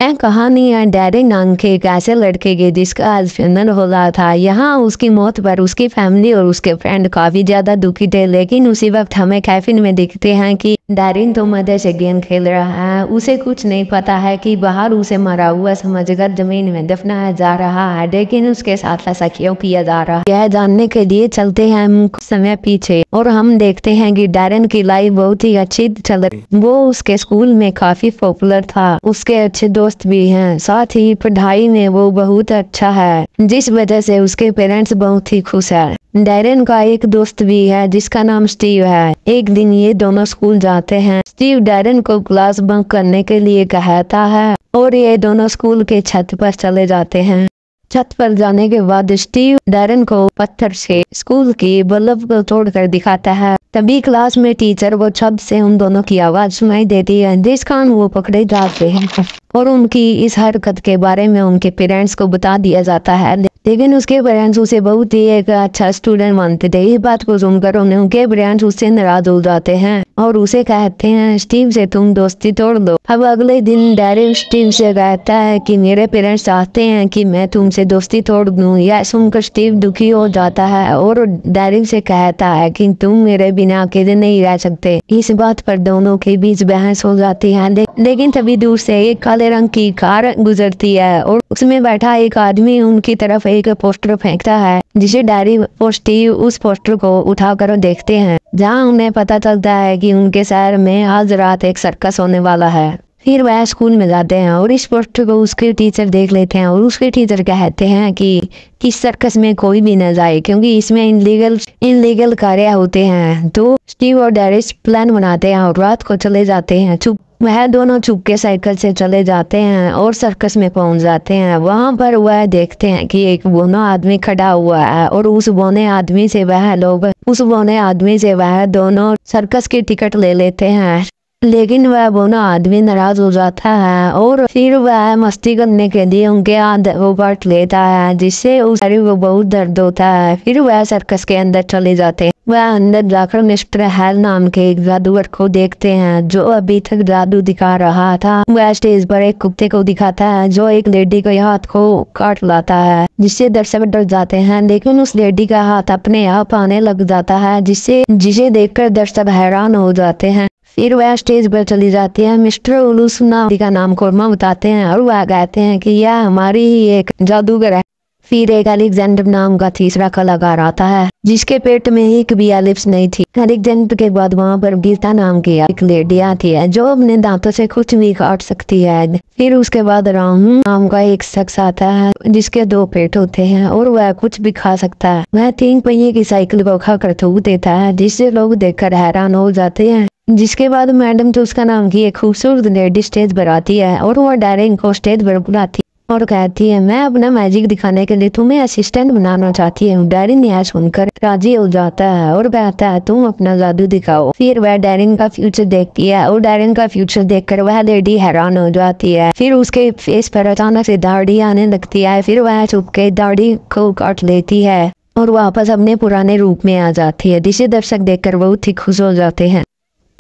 यह कहानी है डैरेन नाम के एक ऐसे लड़के की जिसका आज फ्यूनरल हो रहा था। यहाँ उसकी मौत पर उसकी फैमिली और उसके फ्रेंड काफी ज्यादा दुखी थे, लेकिन उसी वक्त हमें कैफिन में दिखते हैं कि डैरेन तो मजे से गेम खेल रहा है। उसे कुछ नहीं पता है कि बाहर उसे मरा हुआ समझकर जमीन में दफनाया जा रहा है, लेकिन उसके साथ ऐसा क्यों किया जा रहा है यह जानने के लिए चलते हैं हम कुछ समय पीछे और हम देखते हैं कि डैरेन की लाइफ बहुत ही अच्छी चल रही। वो उसके स्कूल में काफी पॉपुलर था, उसके अच्छे दोस्त भी हैं, साथ ही पढ़ाई में वो बहुत अच्छा है, जिस वजह से उसके पेरेंट्स बहुत ही खुश है। डैरेन का एक दोस्त भी है जिसका नाम स्टीव है। एक दिन ये दोनों स्कूल जाते हैं। स्टीव डैरेन को क्लास बंक करने के लिए कहता है और ये दोनों स्कूल के छत पर चले जाते हैं। छत पर जाने के बाद स्टीव डैरेन को पत्थर से स्कूल की बल्ब को तोड़कर दिखाता है। तभी क्लास में टीचर वो छत से उन दोनों की आवाज सुनाई देती है, जिस कारण वो पकड़े जाते हैं और उनकी इस हरकत के बारे में उनके पेरेंट्स को बता दिया जाता है। लेकिन उसके पेरेंट्स उसे बहुत ही एक अच्छा स्टूडेंट मानते थे। इस बात को सुनकर उनके पेरेंट्स उससे नाराज हो जाते हैं और उसे कहते हैं स्टीव से तुम दोस्ती तोड़ दो। अब अगले दिन डैरेन स्टीव से कहता है कि मेरे पेरेंट्स चाहते हैं कि मैं तुमसे दोस्ती तोड़ दूं। यह सुनकर स्टीव दुखी हो जाता है और डैरेन से कहता है कि तुम मेरे बिना अकेले नहीं रह सकते। इस बात पर दोनों के बीच बहस हो जाती है। लेकिन तभी दूर से एक काले रंग की कार गुजरती है और उसमें बैठा एक आदमी उनकी तरफ एक पोस्टर फेंकता है, जिसे डैरेन और स्टीव उस पोस्टर को उठाकर देखते हैं, जहां उन्हें पता चलता है कि उनके शहर में आज रात एक सर्कस होने वाला है। फिर वह स्कूल में जाते हैं और इस पोस्टर को उसके टीचर देख लेते हैं और उसके टीचर कहते हैं कि इस सर्कस में कोई भी न जाए क्योंकि इसमें इनलीगल कार्य होते हैं। तो स्टीव और डैरेन प्लान बनाते हैं और रात को चले जाते हैं। वह दोनों चुपके साइकिल से चले जाते हैं और सर्कस में पहुंच जाते हैं। वहां पर वह देखते हैं कि एक बौना आदमी खड़ा हुआ है और उस बौने आदमी से वह दोनों सर्कस की टिकट ले लेते हैं। लेकिन वह बौना आदमी नाराज हो जाता है और फिर वह मस्ती करने के लिए उनके हाथ को काट लेता है, जिससे उस को बहुत दर्द होता है। फिर वह सर्कस के अंदर चले जाते हैं। वह अंदर जाकर मिस्टर हेल नाम के एक जादूगर को देखते हैं जो अभी तक जादू दिखा रहा था। वह स्टेज पर एक कुत्ते को दिखाता है जो एक लेडी के हाथ को काट लाता है, जिससे दर्शक डर जाते हैं। लेकिन उस लेडी का हाथ अपने आप आने लग जाता है, जिसे देखकर दर्शक हैरान हो जाते हैं। फिर वह स्टेज पर चली जाती है। मिस्टर उलूसना का नाम कोरमा बताते हैं और वह कहते हैं कि यह हमारी ही एक जादूगर है। फिर एक अलेक्जेंडर नाम का तीसरा कलाकार आता है जिसके पेट में एक भी एलिप्स नहीं थी। अलेक्जेंडर के बाद वहाँ पर गीता नाम की एक लेडी आती है जो अपने दांतों से कुछ भी काट सकती है। फिर उसके बाद राम नाम का एक शख्स आता है जिसके 2 पेट होते हैं और वह कुछ भी खा सकता है। वह 3 पहिए की साइकिल को खाकर थूक देता है, जिससे लोग देखकर हैरान हो जाते हैं। जिसके बाद मैडम तो उसका नाम की एक खूबसूरत लेडी स्टेज पर आती है और वह डैरेन को स्टेज पर बुलाती और कहती है मैं अपना मैजिक दिखाने के लिए तुम्हें असिस्टेंट बनाना चाहती हूँ। डैरेन यह सुनकर राजी हो जाता है और कहता है तुम अपना जादू दिखाओ। फिर वह डैरेन का फ्यूचर देखती है और डैरेन का फ्यूचर देखकर वह लेडी हैरान हो जाती है। फिर उसके फेस पर अचानक से दाढ़ी आने लगती है। फिर वह चुपके दाढ़ी को काट लेती है और वापस अपने पुराने रूप में आ जाती है, जिसे दर्शक देखकर बहुत ही खुश हो जाते हैं।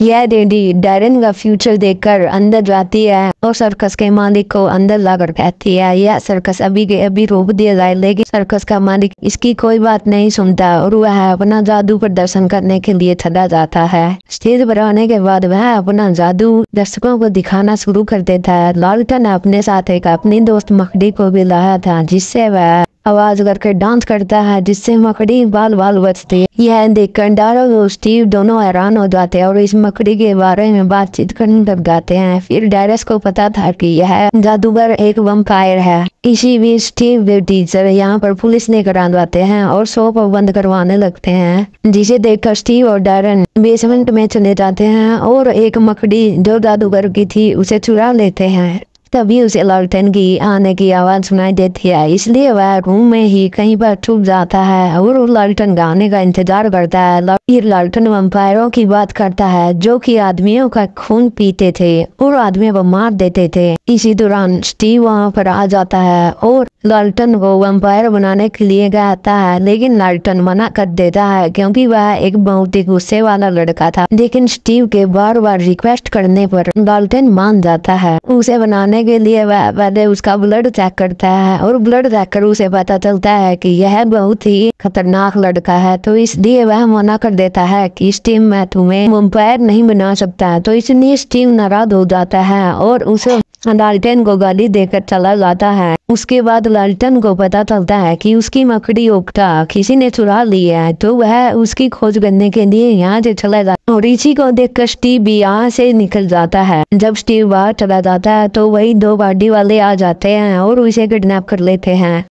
यह लेडी डैरेन का फ्यूचर देखकर अंदर जाती है और सर्कस के मालिक को अंदर लाकर कहती है यह सर्कस अभी के अभी रोक दिया जाए। लेकिन सर्कस का मालिक इसकी कोई बात नहीं सुनता और वह अपना जादू प्रदर्शन करने के लिए चला जाता है। स्टेज पर आने के बाद वह अपना जादू दर्शकों को दिखाना शुरू कर देता है। लालटन अपने साथ एक अपनी दोस्त मकड़ी को भी लाया था, जिससे वह आवाज करके डांस करता है, जिससे मकड़ी बाल बाल बचती है। यह देखकर डैरेन और स्टीव दोनों हैरान हो जाते हैं और इस मकड़ी के बारे में बातचीत करने लग जाते हैं। फिर डैरेन को पता था कि यह जादूगर एक वम्पायर है। इसी बीच स्टीव वे टीचर यहाँ पर पुलिस लेकर आ जाते हैं और शो को बंद करवाने लगते हैं, जिसे देखकर स्टीव और डैरेन बेसमेंट में चले जाते हैं और एक मकड़ी जो जादूगर की थी उसे चुरा लेते हैं। तभी उसे लालटेन की आने की आवाज सुनाई देती है, इसलिए वह रूम में ही कहीं पर छुप जाता है और लालटेन का आने का इंतजार करता है। ये लाल्टन वैम्पायरों की बात करता है जो कि आदमियों का खून पीते थे और आदमियों को मार देते थे। इसी दौरान स्टीव वहाँ पर आ जाता है और लाल्टन को वैम्पायर बनाने के लिए कहता है, लेकिन लाल्टन मना कर देता है क्योंकि वह एक बहुत ही गुस्से वाला लड़का था। लेकिन स्टीव के बार बार रिक्वेस्ट करने पर लाल्टन मान जाता है। उसे बनाने के लिए वह पहले उसका ब्लड चेक करता है और ब्लड चेक कर उसे पता चलता है कि यह बहुत ही खतरनाक लड़का है, तो इसलिए वह मना कर देता है कि स्टीव मैं तुम्हें वैम्पायर नहीं बना सकता। तो इसलिए स्टीव नाराज हो जाता है और उसे लाल्टन को गाली देकर चला जाता है। उसके बाद लाल्टन को पता चलता है कि उसकी मकड़ी ओकटा किसी ने चुरा ली है, तो वह उसकी खोज करने के लिए यहाँ से चला जाता है और इसी को देखकर स्टीव भी यहाँ से निकल जाता है। जब स्टीव बाहर चला जाता है तो वही दो गाड़ी वाले आ जाते हैं और उसे किडनैप कर लेते हैं।